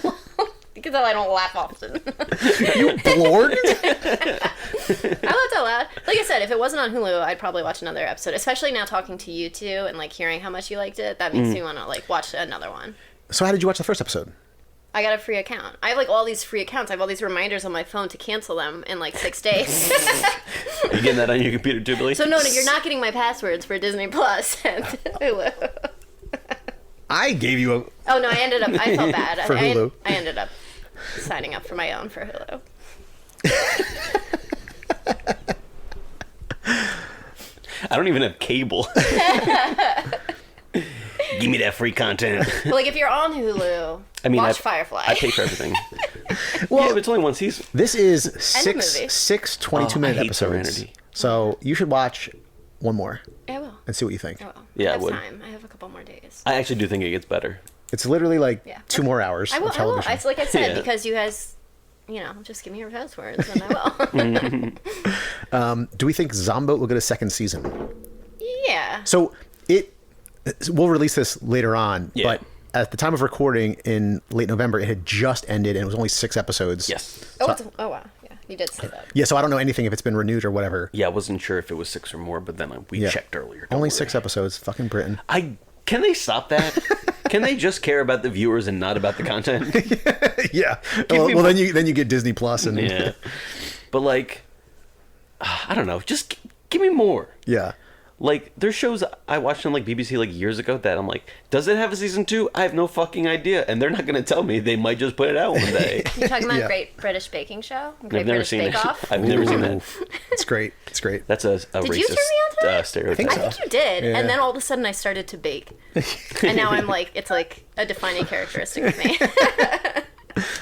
[SPEAKER 5] because I don't laugh often.
[SPEAKER 3] You blorged?
[SPEAKER 5] I laughed out loud. Like I said, if it wasn't on Hulu, I'd probably watch another episode. Especially now talking to you two and like hearing how much you liked it, that makes me want to like watch another one.
[SPEAKER 3] So how did you watch the first episode?
[SPEAKER 5] I got a free account. I have like all these free accounts. I have all these reminders on my phone to cancel them in like 6 days.
[SPEAKER 4] Are you getting that on your computer too, Billy?
[SPEAKER 5] So no, you're not getting my passwords for Disney Plus and Hulu.
[SPEAKER 3] I gave you a.
[SPEAKER 5] Oh no, I felt bad.
[SPEAKER 3] For Hulu.
[SPEAKER 5] I ended up signing up for my own for Hulu.
[SPEAKER 4] I don't even have cable. Give me that free content.
[SPEAKER 5] But like if you're on Hulu, watch Firefly.
[SPEAKER 4] I pay for everything.
[SPEAKER 3] Well,
[SPEAKER 4] Yeah, but it's only one season.
[SPEAKER 3] this is
[SPEAKER 5] movie.
[SPEAKER 3] six 22-minute
[SPEAKER 4] I hate
[SPEAKER 3] episodes.
[SPEAKER 4] Serenity.
[SPEAKER 3] So you should watch one more
[SPEAKER 5] I will.
[SPEAKER 3] and see what you think.
[SPEAKER 5] I will.
[SPEAKER 4] Yeah, I
[SPEAKER 5] I have
[SPEAKER 4] would.
[SPEAKER 5] time. I have a couple more days.
[SPEAKER 4] I actually do think it gets better.
[SPEAKER 3] It's literally like
[SPEAKER 5] Yeah.
[SPEAKER 3] 2 more hours
[SPEAKER 5] I will.
[SPEAKER 3] of
[SPEAKER 5] I will.
[SPEAKER 3] television.
[SPEAKER 5] It's like I said,
[SPEAKER 4] Yeah.
[SPEAKER 5] because you guys, just give me your passwords and I will.
[SPEAKER 3] Do we think Zomboat will get a second season?
[SPEAKER 5] Yeah.
[SPEAKER 3] So we'll release this later on,
[SPEAKER 4] Yeah.
[SPEAKER 3] but at the time of recording in late November, it had just ended and it was only 6 episodes.
[SPEAKER 4] Yes.
[SPEAKER 5] Oh, wow. Yeah, you did say that.
[SPEAKER 3] Yeah, so I don't know anything if it's been renewed or whatever.
[SPEAKER 4] Yeah, I wasn't sure if it was 6 or more, but then we
[SPEAKER 3] Yeah.
[SPEAKER 4] checked earlier. Don't
[SPEAKER 3] Only
[SPEAKER 4] worry.
[SPEAKER 3] 6 episodes. Fucking Britain.
[SPEAKER 4] Can they stop that? Can they just care about the viewers and not about the content?
[SPEAKER 3] Yeah.
[SPEAKER 4] me
[SPEAKER 3] Well,
[SPEAKER 4] more-
[SPEAKER 3] then you get Disney Plus and
[SPEAKER 4] Yeah. But like, I don't know. Just give me more.
[SPEAKER 3] yeah.
[SPEAKER 4] Like, there's shows I watched on like BBC like years ago that I'm like, does it have a season 2? I have no fucking idea, and they're not gonna tell me. They might just put it out one day.
[SPEAKER 5] You're talking about
[SPEAKER 3] Yeah.
[SPEAKER 5] Great British Baking Show? Great
[SPEAKER 4] I've never
[SPEAKER 5] British
[SPEAKER 4] seen
[SPEAKER 5] Bake
[SPEAKER 4] it.
[SPEAKER 5] Off?
[SPEAKER 4] I've never seen
[SPEAKER 3] Ooh.
[SPEAKER 4] that.
[SPEAKER 3] It's great. It's great.
[SPEAKER 4] That's a
[SPEAKER 5] Did you
[SPEAKER 4] racist
[SPEAKER 5] turn me on to that?
[SPEAKER 4] stereotype.
[SPEAKER 3] think
[SPEAKER 5] I
[SPEAKER 3] so.
[SPEAKER 5] think you did.
[SPEAKER 3] Yeah.
[SPEAKER 5] And then all of a sudden I started to bake. And now I'm like, it's like a defining characteristic of me.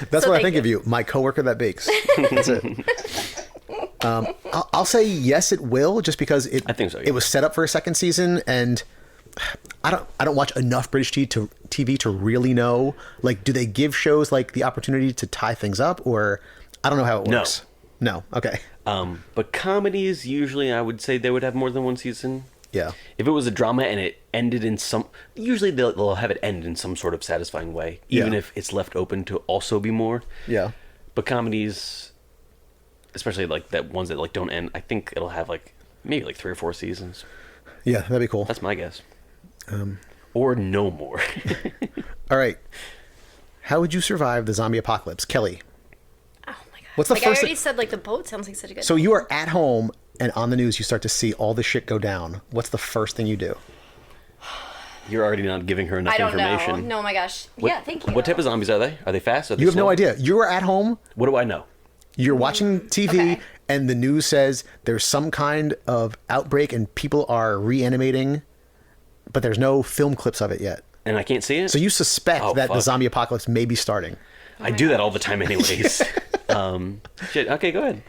[SPEAKER 3] That's
[SPEAKER 5] So
[SPEAKER 3] what I
[SPEAKER 5] thank
[SPEAKER 3] think
[SPEAKER 5] you.
[SPEAKER 3] of you, my coworker that bakes. That's it. I'll say yes, it will, just because
[SPEAKER 4] I think so, yeah.
[SPEAKER 3] it was set up for a second season, and I don't watch enough British TV to really know. Like, do they give shows like the opportunity to tie things up, or I don't know how it
[SPEAKER 4] No.
[SPEAKER 3] works. No. Okay.
[SPEAKER 4] But comedies usually, I would say they would have more than one season.
[SPEAKER 3] Yeah.
[SPEAKER 4] If it was a drama and it ended in some... Usually they'll have it end in some sort of satisfying way, even
[SPEAKER 3] Yeah.
[SPEAKER 4] if it's left open to also be more.
[SPEAKER 3] Yeah.
[SPEAKER 4] But comedies, especially like that ones that like don't end, I think it'll have like maybe like 3 or 4 seasons.
[SPEAKER 3] Yeah, that'd be cool.
[SPEAKER 4] That's my guess. Or no more.
[SPEAKER 3] All right. How would you survive the zombie apocalypse? Kelly.
[SPEAKER 5] Oh my god.
[SPEAKER 3] What's the
[SPEAKER 5] like
[SPEAKER 3] first
[SPEAKER 5] I already
[SPEAKER 3] thing-
[SPEAKER 5] said, like the boat sounds like such a good.
[SPEAKER 3] So you are at home and on the news you start to see all this shit go down. What's the first thing you do?
[SPEAKER 4] You're already not giving her enough
[SPEAKER 5] I don't
[SPEAKER 4] information.
[SPEAKER 5] know. No, my gosh.
[SPEAKER 4] What,
[SPEAKER 5] Yeah, thank you.
[SPEAKER 4] What type of zombies are they? Are they fast? Are they
[SPEAKER 3] You have no
[SPEAKER 4] slow?
[SPEAKER 3] idea. You are at home,
[SPEAKER 4] What do I know?
[SPEAKER 3] you're watching TV,
[SPEAKER 5] Okay.
[SPEAKER 3] and the news says there's some kind of outbreak and people are reanimating, but there's no film clips of it yet.
[SPEAKER 4] And I can't see it?
[SPEAKER 3] So you suspect
[SPEAKER 4] Oh,
[SPEAKER 3] that the
[SPEAKER 4] fuck.
[SPEAKER 3] zombie apocalypse may be starting.
[SPEAKER 4] I do that all the time anyways. Shit, okay, go ahead.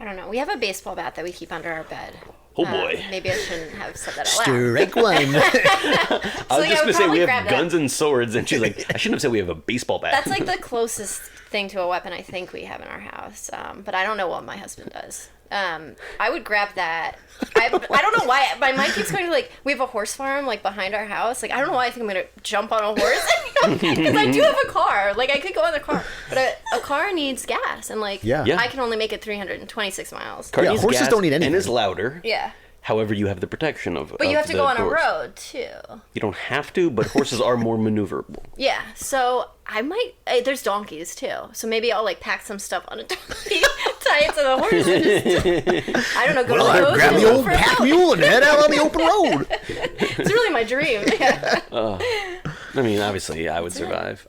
[SPEAKER 5] I don't know. We have a baseball bat that we keep under our bed.
[SPEAKER 4] Oh boy.
[SPEAKER 5] Maybe I shouldn't have said that out loud.
[SPEAKER 3] Strike one.
[SPEAKER 4] I was
[SPEAKER 5] like,
[SPEAKER 4] just
[SPEAKER 5] I
[SPEAKER 4] going
[SPEAKER 5] would
[SPEAKER 4] to say
[SPEAKER 5] probably
[SPEAKER 4] we
[SPEAKER 5] grab
[SPEAKER 4] have
[SPEAKER 5] that.
[SPEAKER 4] guns and swords, and she's like, I shouldn't have said we have a baseball bat.
[SPEAKER 5] That's like the closest thing to a weapon I think we have in our house. But I don't know what my husband does. I would grab that. I don't know why. My mind keeps going to like, we have a horse farm like behind our house. Like, I don't know why I think I'm going to jump on a horse. Because I do have a car. Like, I could go in the car. But a car needs gas. And like,
[SPEAKER 3] Yeah.
[SPEAKER 4] Yeah.
[SPEAKER 5] I can only make it 326 miles.
[SPEAKER 4] Car
[SPEAKER 3] Yeah,
[SPEAKER 4] needs
[SPEAKER 3] horses
[SPEAKER 4] gas
[SPEAKER 3] don't need anything.
[SPEAKER 4] And is louder.
[SPEAKER 5] Yeah.
[SPEAKER 4] However, you have the protection of.
[SPEAKER 5] But you have to go on a
[SPEAKER 4] doors.
[SPEAKER 5] road too.
[SPEAKER 4] You don't have to, but horses are more maneuverable.
[SPEAKER 5] Yeah, so I might. There's donkeys too, so maybe I'll like pack some stuff on a donkey, tie it to the horse, and just, I don't know, go to the
[SPEAKER 3] Well,
[SPEAKER 5] road
[SPEAKER 3] grab
[SPEAKER 5] and
[SPEAKER 3] the
[SPEAKER 5] go
[SPEAKER 3] old
[SPEAKER 5] for a
[SPEAKER 3] pack
[SPEAKER 5] walk.
[SPEAKER 3] mule and head out on the open road.
[SPEAKER 5] It's really my dream. Yeah.
[SPEAKER 4] I mean, obviously, I would survive.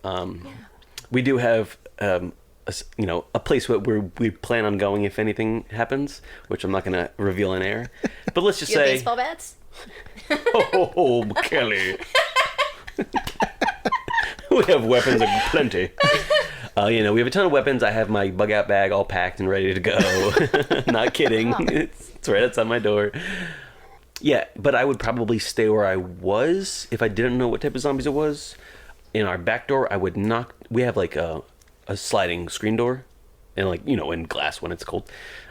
[SPEAKER 4] We do have, a place where we plan on going if anything happens, which I'm not going to reveal in air. But let's just
[SPEAKER 5] You have
[SPEAKER 4] say,
[SPEAKER 5] baseball bats?
[SPEAKER 4] oh, Kelly, we have weapons aplenty. We have a ton of weapons. I have my bug out bag all packed and ready to go. Not kidding.
[SPEAKER 5] Oh.
[SPEAKER 4] It's right outside my door. Yeah, but I would probably stay where I was if I didn't know what type of zombies it was. In our back door, I would knock. We have like a sliding screen door, and in glass when it's cold.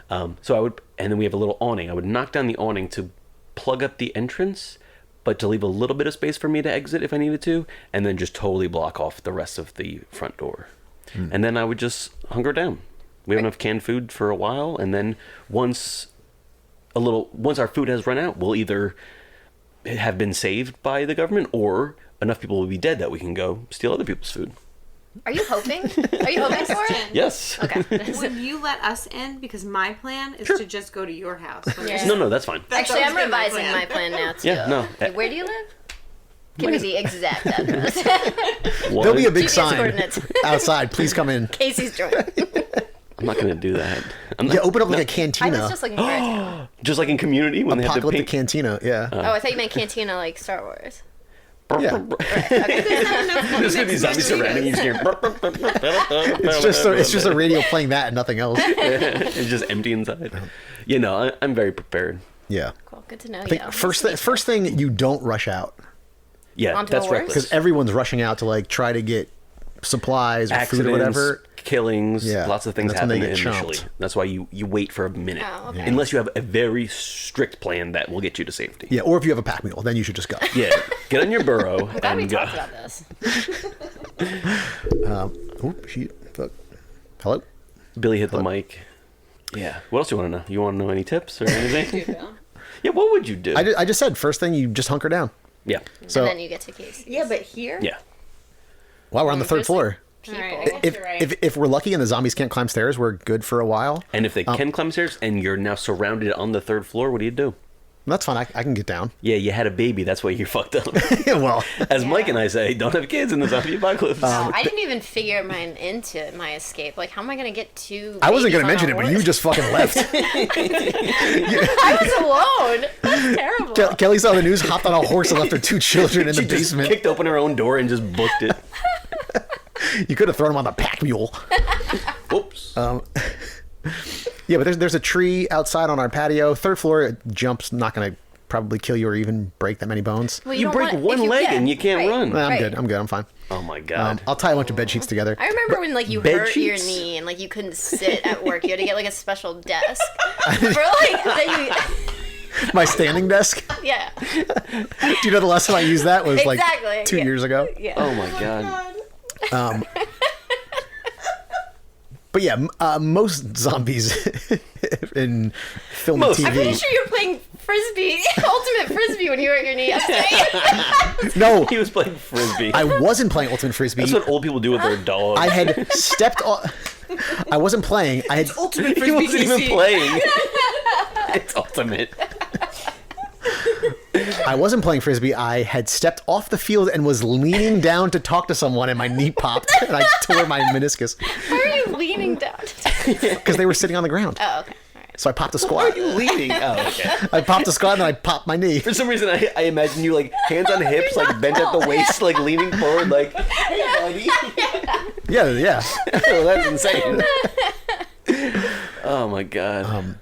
[SPEAKER 4] So I would, and then we have a little awning. I would knock down the awning to plug up the entrance, but to leave a little bit of space for me to exit if I needed to, and then just totally block off the rest of the front door. And then I would just hunker down. We have enough canned food for a while, and then once our food has run out, we'll either have been saved by the government, or enough people will be dead that we can go steal other people's food.
[SPEAKER 5] Are you hoping? Are you hoping for it?
[SPEAKER 4] Yes.
[SPEAKER 5] Okay.
[SPEAKER 6] Would you let us in? Because my plan is to just go to your house. When
[SPEAKER 5] Yeah.
[SPEAKER 4] No, that's fine.
[SPEAKER 6] That's
[SPEAKER 5] Actually,
[SPEAKER 6] always
[SPEAKER 5] I'm
[SPEAKER 6] been my
[SPEAKER 5] revising
[SPEAKER 6] plan.
[SPEAKER 5] my plan now too.
[SPEAKER 4] Yeah, no.
[SPEAKER 5] Where do you live? Give me the exact address.
[SPEAKER 3] There'll be a big
[SPEAKER 5] GPS
[SPEAKER 3] sign
[SPEAKER 5] coordinates.
[SPEAKER 3] outside. Please come in.
[SPEAKER 5] Casey's joint.
[SPEAKER 4] I'm not going to do that.
[SPEAKER 3] Yeah, open up like a
[SPEAKER 5] I
[SPEAKER 3] cantina.
[SPEAKER 5] was just looking for it too.
[SPEAKER 4] Just like in Community when they have the
[SPEAKER 3] Apocalyptic
[SPEAKER 4] pink...
[SPEAKER 3] cantina. Yeah.
[SPEAKER 5] Oh, I thought you meant cantina like Star Wars.
[SPEAKER 3] Yeah.
[SPEAKER 4] There's going to be zombies surrounding you. Just hearing...
[SPEAKER 3] It's just a radio playing that and nothing else.
[SPEAKER 4] It's just empty inside. I'm very prepared.
[SPEAKER 3] Yeah.
[SPEAKER 5] Cool. Good to know
[SPEAKER 3] I think
[SPEAKER 5] you.
[SPEAKER 3] first thing, you don't rush out
[SPEAKER 4] Yeah,
[SPEAKER 5] Onto
[SPEAKER 4] that's
[SPEAKER 5] a horse?
[SPEAKER 4] reckless.
[SPEAKER 3] because everyone's rushing out to like try to get supplies or food
[SPEAKER 4] Accidents,
[SPEAKER 3] or whatever.
[SPEAKER 4] killings,
[SPEAKER 3] Yeah,
[SPEAKER 4] lots of things
[SPEAKER 3] that's when
[SPEAKER 4] happen
[SPEAKER 3] they get
[SPEAKER 4] initially.
[SPEAKER 3] chomped.
[SPEAKER 4] That's why you wait for a minute.
[SPEAKER 5] Oh, okay.
[SPEAKER 4] Unless you have a very strict plan that will get you to safety.
[SPEAKER 3] Yeah, or if you have a pack mule, then you should just go.
[SPEAKER 4] Yeah, get on your burrow
[SPEAKER 5] I'm glad we
[SPEAKER 4] and go.
[SPEAKER 5] talked about this.
[SPEAKER 3] Oop, shit. Fuck. Hello?
[SPEAKER 4] Billy hit the mic. Yeah. What else do you want to know? You want to know any tips or anything? Yeah, what would you do?
[SPEAKER 3] I just said first thing you just hunker down.
[SPEAKER 4] Yeah.
[SPEAKER 3] So
[SPEAKER 5] And then you get to Casey.
[SPEAKER 6] Yeah, but here?
[SPEAKER 4] Yeah.
[SPEAKER 3] while we're on the third
[SPEAKER 5] Just,
[SPEAKER 3] floor,
[SPEAKER 5] People.
[SPEAKER 6] All right, I guess
[SPEAKER 3] if,
[SPEAKER 6] you're right.
[SPEAKER 3] if we're lucky and the zombies can't climb stairs, we're good for a while.
[SPEAKER 4] And if they can climb stairs and you're now surrounded on the third floor, what do you do?
[SPEAKER 3] That's fine. I can get down.
[SPEAKER 4] Yeah, you had a baby. That's why you're fucked up.
[SPEAKER 3] Well,
[SPEAKER 4] As Mike and I say, don't have kids in the zombie apocalypse.
[SPEAKER 5] Oh, I didn't even figure mine into my escape. Like, how am I going to get two
[SPEAKER 3] I wasn't going to
[SPEAKER 5] babies
[SPEAKER 3] mention
[SPEAKER 5] on
[SPEAKER 3] it,
[SPEAKER 5] a
[SPEAKER 3] but you
[SPEAKER 5] horse?
[SPEAKER 3] just fucking left.
[SPEAKER 5] I was alone. That's terrible.
[SPEAKER 3] Kelly saw the news, hopped on a horse, and left her 2 children in
[SPEAKER 4] she
[SPEAKER 3] the
[SPEAKER 4] just
[SPEAKER 3] basement.
[SPEAKER 4] kicked open her own door and just booked it.
[SPEAKER 3] You could have thrown him on the pack mule.
[SPEAKER 4] Oops.
[SPEAKER 3] Yeah, but there's a tree outside on our patio. Third floor, it jumps, not going to probably kill you or even break that many bones.
[SPEAKER 5] Well,
[SPEAKER 4] You
[SPEAKER 5] don't
[SPEAKER 4] break
[SPEAKER 5] want-
[SPEAKER 4] one
[SPEAKER 5] if
[SPEAKER 4] leg
[SPEAKER 5] yeah,
[SPEAKER 4] and you can't
[SPEAKER 5] right,
[SPEAKER 4] run.
[SPEAKER 3] Nah, I'm
[SPEAKER 5] right.
[SPEAKER 3] good. I'm fine.
[SPEAKER 4] Oh my god.
[SPEAKER 3] I'll tie a bunch of bed sheets together.
[SPEAKER 5] I remember when like you
[SPEAKER 4] Bed
[SPEAKER 5] hurt your
[SPEAKER 4] sheets?
[SPEAKER 5] knee and like you couldn't sit at work. You had to get like a special desk for like that
[SPEAKER 3] My standing desk.
[SPEAKER 5] Yeah.
[SPEAKER 3] Do you know the last time I used that was like
[SPEAKER 5] Exactly.
[SPEAKER 3] 2 years ago?
[SPEAKER 5] Yeah.
[SPEAKER 4] Oh my god.
[SPEAKER 3] But yeah, most zombies in film and
[SPEAKER 4] Most.
[SPEAKER 3] TV.
[SPEAKER 5] I'm pretty sure you were playing frisbee, ultimate frisbee, when you were at your knee upstaight.
[SPEAKER 3] No,
[SPEAKER 4] He was playing frisbee.
[SPEAKER 3] I wasn't playing ultimate frisbee.
[SPEAKER 4] That's what old people do with their dogs.
[SPEAKER 3] I had stepped off. I wasn't playing. I had
[SPEAKER 6] Ultimate
[SPEAKER 4] He
[SPEAKER 6] frisbee.
[SPEAKER 4] wasn't even
[SPEAKER 6] Casey.
[SPEAKER 4] playing. It's ultimate.
[SPEAKER 3] I wasn't playing frisbee. I had stepped off the field and was leaning down to talk to someone, and my knee popped, and I tore my meniscus
[SPEAKER 5] Why are you leaning down?
[SPEAKER 3] because they were sitting on the ground.
[SPEAKER 5] Oh, okay. All right.
[SPEAKER 3] So I popped a squat.
[SPEAKER 4] Leaning. Oh, okay.
[SPEAKER 3] I popped a squat, and I popped my knee.
[SPEAKER 4] For some reason, I imagine you like hands on hips, like bent at the waist, like leaning forward, like, hey, buddy.
[SPEAKER 3] Yeah.
[SPEAKER 4] Oh, that's insane. Oh my god.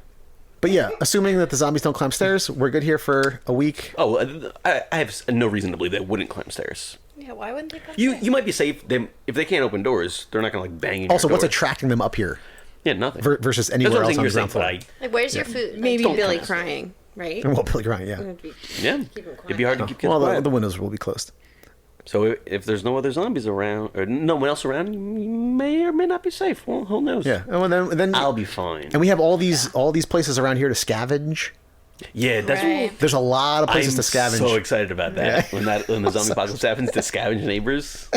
[SPEAKER 3] But yeah, assuming that the zombies don't climb stairs, we're good here for a week.
[SPEAKER 4] Oh, I have no reason to believe they wouldn't climb stairs.
[SPEAKER 5] Yeah, why wouldn't they come?
[SPEAKER 4] You might be safe. If they can't open doors, they're not gonna like bang in
[SPEAKER 3] Also,
[SPEAKER 4] your
[SPEAKER 3] what's
[SPEAKER 4] door.
[SPEAKER 3] attracting them up here
[SPEAKER 4] Yeah, nothing.
[SPEAKER 3] versus
[SPEAKER 4] That's
[SPEAKER 3] anywhere
[SPEAKER 4] what I'm
[SPEAKER 3] else
[SPEAKER 4] saying
[SPEAKER 3] on
[SPEAKER 4] you're
[SPEAKER 3] the
[SPEAKER 4] saying,
[SPEAKER 3] ground
[SPEAKER 4] but
[SPEAKER 3] floor?
[SPEAKER 5] Like, where's your food?
[SPEAKER 6] Maybe
[SPEAKER 4] Don't
[SPEAKER 6] Billy
[SPEAKER 4] climb.
[SPEAKER 6] crying, right?
[SPEAKER 3] Well, Billy crying, yeah.
[SPEAKER 6] Would be-
[SPEAKER 4] yeah,
[SPEAKER 6] Keep 'em
[SPEAKER 4] it'd be hard to keep kids
[SPEAKER 3] Well,
[SPEAKER 4] quiet.
[SPEAKER 3] the windows will be closed.
[SPEAKER 4] So if there's no other zombies around, or no one else around, you may or may not be safe. Well, who knows?
[SPEAKER 3] Yeah, and then
[SPEAKER 4] I'll be fine.
[SPEAKER 3] and we have all these places around here to scavenge.
[SPEAKER 4] Yeah, that's
[SPEAKER 5] Right.
[SPEAKER 3] There's a lot of places
[SPEAKER 4] I'm
[SPEAKER 3] to scavenge.
[SPEAKER 4] so excited about that. When the zombie apocalypse happens, to scavenge neighbors.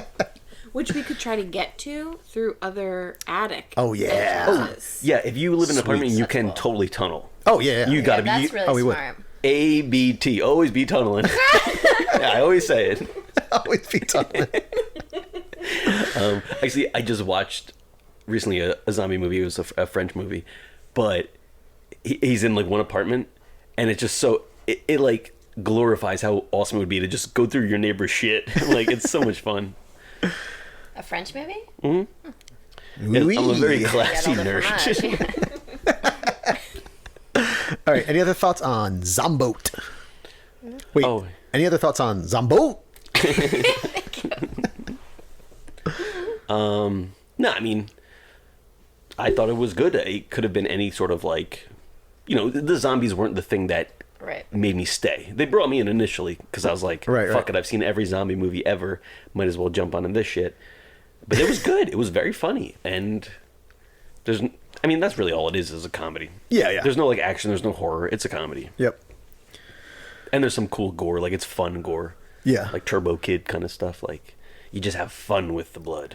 [SPEAKER 6] Which we could try to get to through other attic.
[SPEAKER 3] Oh, yeah.
[SPEAKER 6] entrances.
[SPEAKER 4] Yeah, if you live in an apartment, you
[SPEAKER 5] That's
[SPEAKER 4] can
[SPEAKER 5] cool.
[SPEAKER 4] totally tunnel.
[SPEAKER 3] Oh yeah,
[SPEAKER 4] You gotta
[SPEAKER 5] That's
[SPEAKER 4] be
[SPEAKER 5] really
[SPEAKER 3] we would.
[SPEAKER 5] smart.
[SPEAKER 4] ABT. Always be tunneling. Yeah, I always say it.
[SPEAKER 3] always be tunneling.
[SPEAKER 4] Actually, I just watched recently a zombie movie. It was a French movie, but he's in like one apartment, and it's just so it like glorifies how awesome it would be to just go through your neighbor's shit. Like it's so much fun.
[SPEAKER 5] A French movie?
[SPEAKER 3] Oui.
[SPEAKER 4] I'm a very
[SPEAKER 5] Got
[SPEAKER 4] classy
[SPEAKER 5] all the
[SPEAKER 4] nerd.
[SPEAKER 5] fromage.
[SPEAKER 3] All right. Any other thoughts on Zomboat? Wait.
[SPEAKER 4] Oh.
[SPEAKER 3] Any other thoughts on Zomboat?
[SPEAKER 4] No, I mean, I thought it was good. It could have been any sort of like, the zombies weren't the thing that
[SPEAKER 5] Right.
[SPEAKER 4] made me stay. They brought me in initially because I was like,
[SPEAKER 3] Right,
[SPEAKER 4] fuck
[SPEAKER 3] right.
[SPEAKER 4] it, I've seen every zombie movie ever. Might as well jump on this shit. But it was good. It was very funny. And that's really all it is a comedy.
[SPEAKER 3] Yeah.
[SPEAKER 4] There's no like action, there's no horror. It's a comedy.
[SPEAKER 3] Yep.
[SPEAKER 4] And there's some cool gore, like it's fun gore.
[SPEAKER 3] Yeah.
[SPEAKER 4] Like Turbo Kid kind of stuff. Like you just have fun with the blood.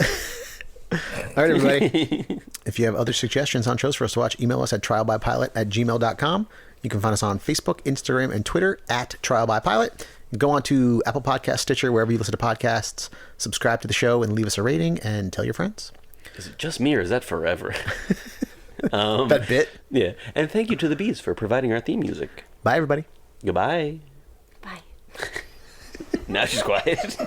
[SPEAKER 3] All right, everybody. If you have other suggestions on shows for us to watch, email us at trialbypilot@gmail.com. You can find us on Facebook, Instagram, and Twitter at trialbypilot. Go on to Apple Podcasts, Stitcher, wherever you listen to podcasts. Subscribe to the show and leave us a rating and tell your friends.
[SPEAKER 4] Is it just me or is that forever?
[SPEAKER 3] That bit.
[SPEAKER 4] Yeah. And thank you to the Bees for providing our theme music.
[SPEAKER 3] Bye, everybody.
[SPEAKER 4] Goodbye.
[SPEAKER 5] Bye.
[SPEAKER 4] Now she's quiet.